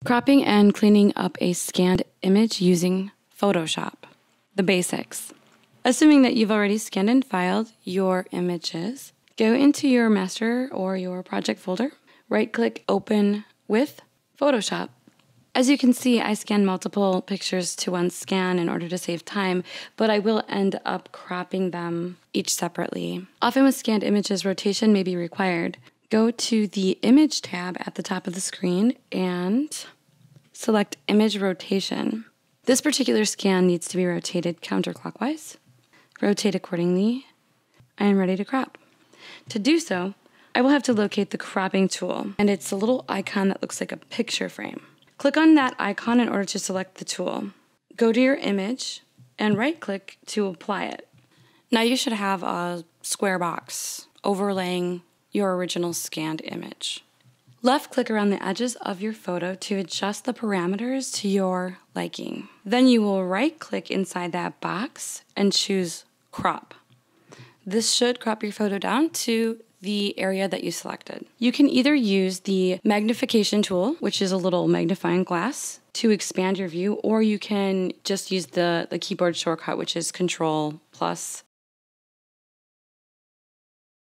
Cropping and cleaning up a scanned image using Photoshop. The basics. Assuming that you've already scanned and filed your images, go into your master or your project folder, right-click Open with Photoshop. As you can see, I scanned multiple pictures to one scan in order to save time, but I will end up cropping them each separately. Often with scanned images, rotation may be required. Go to the Image tab at the top of the screen and select Image Rotation. This particular scan needs to be rotated counterclockwise. Rotate accordingly. I am ready to crop. To do so, I will have to locate the cropping tool, and it's a little icon that looks like a picture frame. Click on that icon in order to select the tool. Go to your image and right-click to apply it. Now you should have a square box overlaying your original scanned image. Left-click around the edges of your photo to adjust the parameters to your liking. Then you will right-click inside that box and choose Crop. This should crop your photo down to the area that you selected. You can either use the magnification tool, which is a little magnifying glass, to expand your view, or you can just use the keyboard shortcut, which is Control+.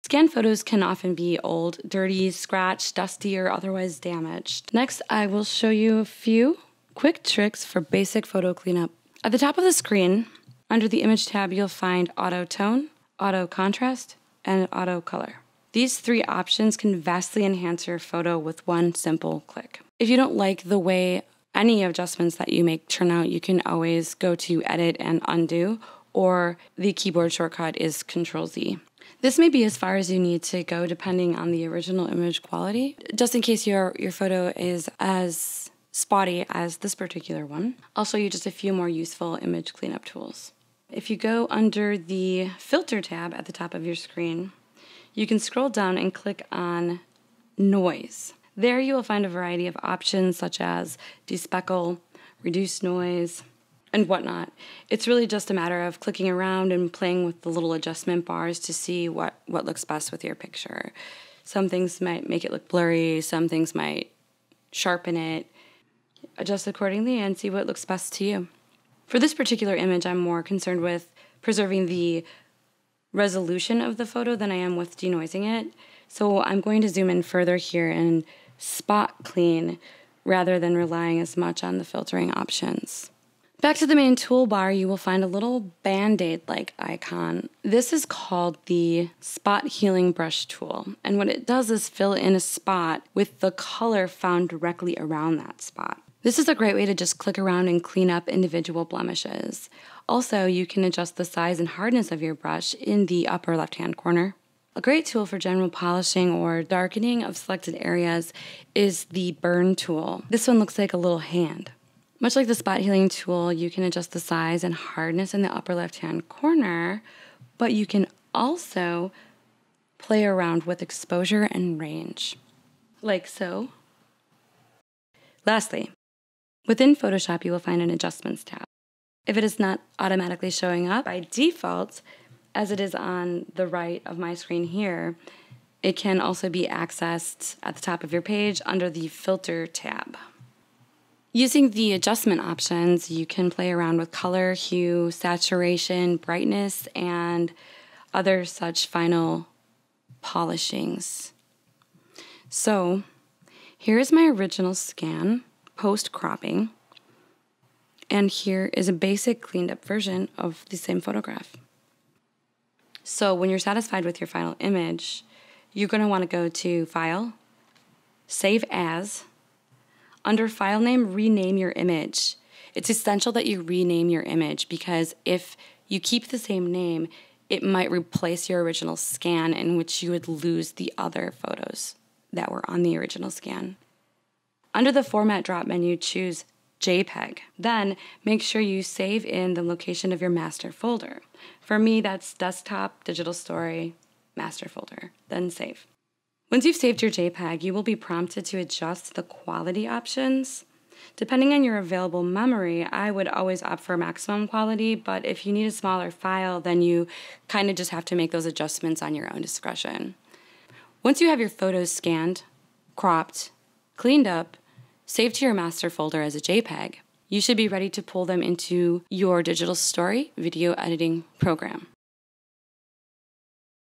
Scanned photos can often be old, dirty, scratched, dusty, or otherwise damaged. Next, I will show you a few quick tricks for basic photo cleanup. At the top of the screen, under the Image tab, you'll find Auto Tone, Auto Contrast, and Auto Color. These three options can vastly enhance your photo with one simple click. If you don't like the way any adjustments that you make turn out, you can always go to Edit and Undo, or the keyboard shortcut is Control-Z. This may be as far as you need to go depending on the original image quality. Just in case your photo is as spotty as this particular one, I'll show you just a few more useful image cleanup tools. If you go under the Filter tab at the top of your screen, you can scroll down and click on Noise. There you will find a variety of options such as despeckle, reduce noise, and whatnot. It's really just a matter of clicking around and playing with the little adjustment bars to see what looks best with your picture. Some things might make it look blurry, some things might sharpen it. Adjust accordingly and see what looks best to you. For this particular image, I'm more concerned with preserving the resolution of the photo than I am with denoising it. So I'm going to zoom in further here and spot clean rather than relying as much on the filtering options. Back to the main toolbar, you will find a little band-aid-like icon. This is called the Spot Healing Brush tool, and what it does is fill in a spot with the color found directly around that spot. This is a great way to just click around and clean up individual blemishes. Also, you can adjust the size and hardness of your brush in the upper left-hand corner. A great tool for general polishing or darkening of selected areas is the Burn tool. This one looks like a little hand. Much like the spot healing tool, you can adjust the size and hardness in the upper left-hand corner, but you can also play around with exposure and range, like so. Lastly, within Photoshop, you will find an Adjustments tab. If it is not automatically showing up by default, as it is on the right of my screen here, it can also be accessed at the top of your page under the Filter tab. Using the adjustment options, you can play around with color, hue, saturation, brightness, and other such final polishings. So, here is my original scan, post-cropping, and here is a basic cleaned up version of the same photograph. So when you're satisfied with your final image, you're going to want to go to File, Save As. Under File Name, rename your image. It's essential that you rename your image because if you keep the same name, it might replace your original scan, in which you would lose the other photos that were on the original scan. Under the Format drop menu, choose JPEG. Then make sure you save in the location of your master folder. For me, that's Desktop, Digital Story, Master Folder. Then save. Once you've saved your JPEG, you will be prompted to adjust the quality options. Depending on your available memory, I would always opt for maximum quality, but if you need a smaller file, then you kind of just have to make those adjustments on your own discretion. Once you have your photos scanned, cropped, cleaned up, saved to your master folder as a JPEG, you should be ready to pull them into your digital story video editing program.